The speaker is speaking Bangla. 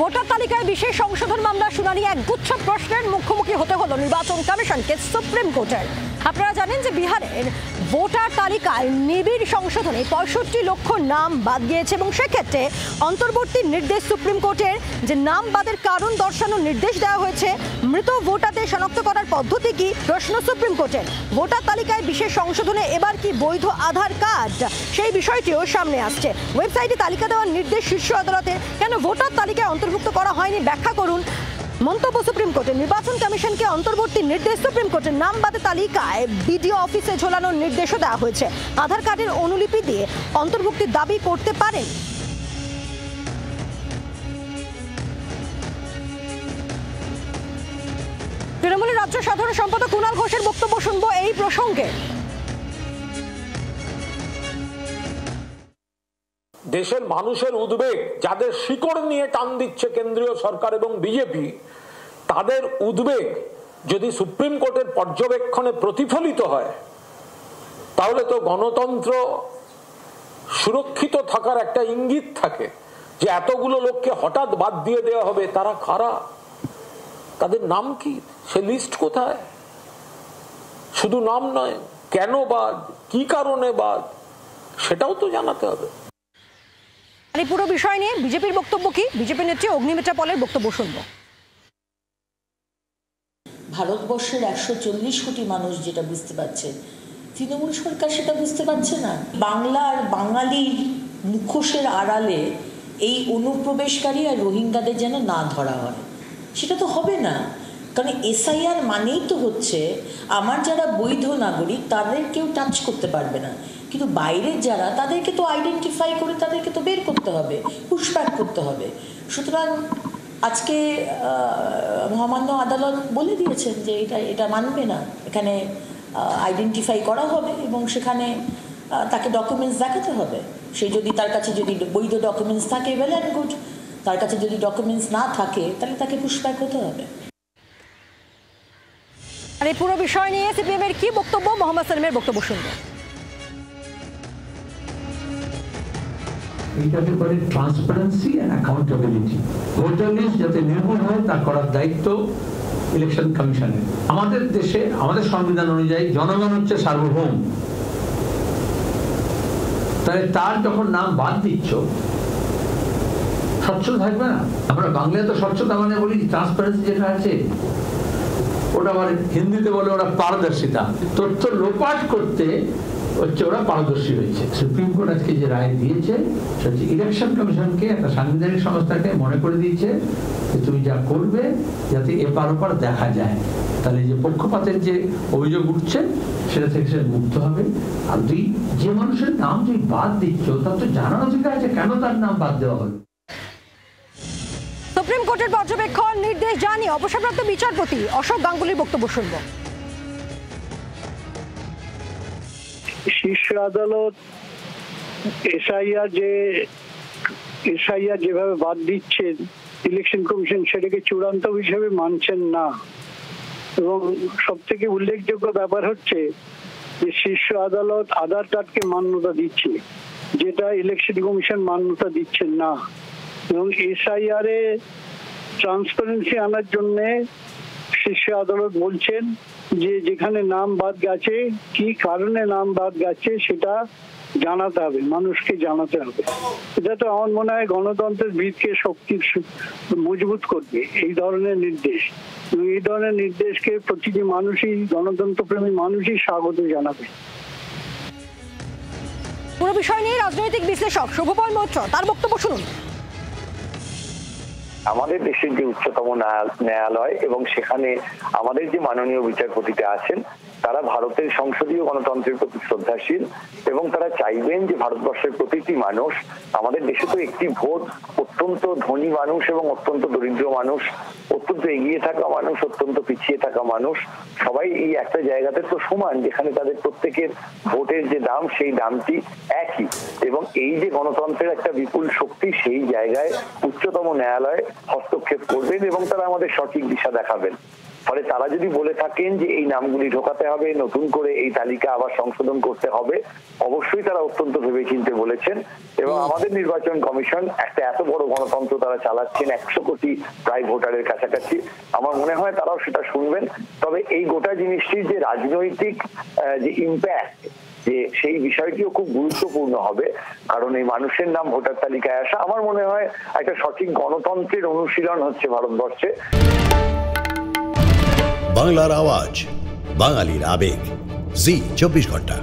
ভোটার তালিকায় বিশেষ সংশোধন মামলা শুনানি একগুচ্ছ প্রশ্নের মুখোমুখি হতে হলো নির্বাচন কমিশনকে সুপ্রিম কোর্টের। আপনারা জানেন যে বিহারের ভোটার তালিকায় নিবিড় সংশোধনে ৬৫ লক্ষ নাম বাদ গিয়েছে এবং সেক্ষেত্রে অন্তর্বর্তী নির্দেশ সুপ্রিম কোর্টের যে নাম বাদের কারণ দর্শানোর নির্দেশ দেওয়া হয়েছে। মৃত ভোটারদের শনাক্ত করার পদ্ধতি কি, প্রশ্ন সুপ্রিম কোর্টের। ভোটার তালিকায় বিশেষ সংশোধনে এবার কি বৈধ আধার কার্ড, সেই বিষয়টিও সামনে আসছে। ওয়েবসাইটে তালিকা দেওয়ার নির্দেশ শীর্ষ আদালতের, কেন ভোটার তালিকায় অন্তর্ভুক্ত করা হয়নি ব্যাখ্যা করুন। মন্তব্য সুপ্রিম কোর্টের। নির্বাচন কমিশনকে অন্তর্বর্তী নির্দেশ সুপ্রিম কোর্টের। নাম বাদে তালিকায় বিডিও অফিসে ঝোলানোর নির্দেশও দেওয়া হয়েছে। আধার কার্ডের অনুলিপি দিয়ে অন্তর্ভুক্তির দাবি করতে পারেন। তৃণমূলের রাজ্য সাধারণ সম্পাদক কুণাল ঘোষের বক্তব্য শুনবো এই প্রসঙ্গে। দেশের মানুষের উদ্বেগ, যাদের শিকড় নিয়ে টান দিচ্ছে কেন্দ্রীয় সরকার এবং বিজেপি, তাদের উদ্বেগ যদি সুপ্রিম কোর্টের পর্যবেক্ষণে প্রতিফলিত হয়, তাহলে তো গণতন্ত্র সুরক্ষিত থাকার একটা ইঙ্গিত থাকে। যে এতগুলো লোককে হঠাৎ বাদ দিয়ে দেওয়া হবে, তারা কারা, তাদের নাম কি, সে লিস্ট কোথায়, শুধু নাম নয়, কেন বাদ, কি কারণে বাদ, সেটাও তো জানাতে হবে। এই পুরো বিষয় নিয়ে বিজেপির বক্তব্য কি, বিজেপি নেত্রী অগ্নিমিত্রা পলের বক্তব্য শুনবো। ভারতবর্ষের ১৪০ কোটি মানুষ যেটা বুঝতে পারছে, তৃণমূল সরকার সেটা বুঝতে পারছে না। বাংলার বাঙালির মুখোশের আড়ালে এই অনুপ্রবেশকারী আর রোহিঙ্গাদের যেন না ধরা হয়, সেটা তো হবে না। কারণ এসআইআর মানেই তো হচ্ছে আমার যারা বৈধ নাগরিক তাদের কেউ টাচ করতে পারবে না, কিন্তু বাইরের যারা, তাদেরকে তো আইডেন্টিফাই করে তাদেরকে তো বের করতে হবে, পুশব্যাক করতে হবে। সুতরাং আজকে মহামান্য আদালত বলে দিয়েছেন যে এটা মানবে না, এখানে আইডেন্টিফাই করা হবে এবং সেখানে তাকে ডকুমেন্টস দেখাতে হবে। সে যদি তার কাছে যদি বৈধ ডকুমেন্টস থাকে, ওয়েল অ্যান্ড গুড। তার কাছে যদি ডকুমেন্টস না থাকে, তাহলে তাকে পুশব্যাক হতে হবে। আর এই পুরো বিষয় নিয়ে সিপিএম এর কি বক্তব্য, মোহাম্মদ সালিমের বক্তব্য শুনবো। এটাকে বলে transparency and accountability. Voter list যাতে নির্ভুল হয় তা করার দায়িত্ব ইলেকশন কমিশনের। আমাদের দেশে আমাদের সংবিধান অনুযায়ী জনগণ হচ্ছে সার্বভৌম। তাহলে তার যখন নাম বাদ দিচ্ছ, স্বচ্ছ থাকবে না। আমরা বাংলায় তো স্বচ্ছতা মানে বলি ট্রান্সপারেন্সি যেটা আছে, ওটা আবার হিন্দিতে বলে ওরা পারদর্শিতা। তথ্য লোপাট করতে হচ্ছে ওরা পারদর্শী হয়েছে। সুপ্রিম কোর্ট আজকে যে রায় দিয়েছে সেটা হচ্ছে ইলেকশন কমিশনকে, একটা সাংবিধানিক সংস্থাকে মনে করে দিচ্ছে যে তুমি যা করবে যাতে এপার ওপার দেখা যায়। তাহলে যে পক্ষপাতের যে অভিযোগ উঠছে সেটা থেকে সে মুক্ত হবে। আর দুই, যে মানুষের নাম তুমি বাদ দিচ্ছ তার তো জানার অধিকার আছে কেন তার নাম বাদ দেওয়া হলো। সুপ্রিম কোর্টের পর্যবেক্ষণ নির্দেশ জানিয়ে অবসরপ্রাপ্ত বিচারপতি অশোক গাঙ্গুলির বক্তব্য শুনব। শীর্ষ আদালত এসআইআর যেভাবে বাদ দিচ্ছেন ইলেকশন কমিশন, সেটাকে চূড়ান্ত হিসেবে মানছেন না। এবং সব থেকে উল্লেখযোগ্য ব্যাপার হচ্ছে যে শীর্ষ আদালত আধার কার্ডকে মান্যতা দিচ্ছে, যেটা ইলেকশন কমিশন মান্যতা দিচ্ছেন না। এবং এসআইআর এ ট্রান্সপারেন্সি আনার জন্য শীর্ষ আদালত বলছেন যে যেখানে নাম বাদ গেছে, কি কারণে নাম বাদ গেছে সেটা জানাতে হবে, মানুষকে জানাতে হবে। এটা তো আমার মনে হয় গণতন্ত্রের ভিতকে শক্তি মজবুত করবে এই ধরনের নির্দেশ। এই ধরনের নির্দেশকে প্রতিটি মানুষই, গণতন্ত্রপ্রেমী মানুষই স্বাগত জানাবে। পুরো বিষয় নিয়ে রাজনৈতিক বিশ্লেষক শুভপল মৈত্র তার বক্তব্য শুনুন। আমাদের দেশের যে উচ্চতম ন্যায়ালয় এবং সেখানে আমাদের যে মাননীয় বিচারপতিটা আছেন, তারা ভারতের সংসদীয় গণতন্ত্রের প্রতি শ্রদ্ধাশীল এবং তারা চাইবেন যে ভারতবর্ষের প্রতিটি মানুষ, আমাদের দেশে তো একটি ভোট, অত্যন্ত ধনী মানুষ এবং অত্যন্ত দরিদ্র মানুষ, অত্যন্ত এগিয়ে থাকা মানুষ, অত্যন্ত পিছিয়ে থাকা মানুষ, সবাই এই একটা জায়গাতে তো সমান, যেখানে তাদের প্রত্যেকের ভোটের যে দাম সেই দামটি একই। এবং এই যে গণতন্ত্রের একটা বিপুল শক্তি, সেই জায়গায় উচ্চতম ন্যায়ালয় হস্তক্ষেপ করবেন এবং তারা আমাদের সঠিক দিশা দেখাবেন। ফলে তারা যদি বলে থাকেন যে এই নামগুলি ঢোকাতে হবে, নতুন করে এই তালিকা আবার সংশোধন করতে হবে, অবশ্যই তারা অত্যন্ত ভেবেচিন্তে বলেছেন। এবং আমাদের নির্বাচন কমিশন একটা এত বড় গণতন্ত্র তারা চালাচ্ছেন, 100 কোটি প্রায় ভোটারের কাছাকাছি, আমার মনে হয় তারাও সেটা শুনবেন। তবে এই গোটা জিনিসটির যে রাজনৈতিক যে ইম্প্যাক্ট, যে সেই বিষয়টিও খুব গুরুত্বপূর্ণ হবে, কারণ এই মানুষের নাম ভোটার তালিকায় আসা আমার মনে হয় একটা সঠিক গণতন্ত্রের অনুশীলন হচ্ছে ভারতবর্ষে। বাংলার আওয়াজ, বাঙালির আবেগ, জি 24 ঘন্টা।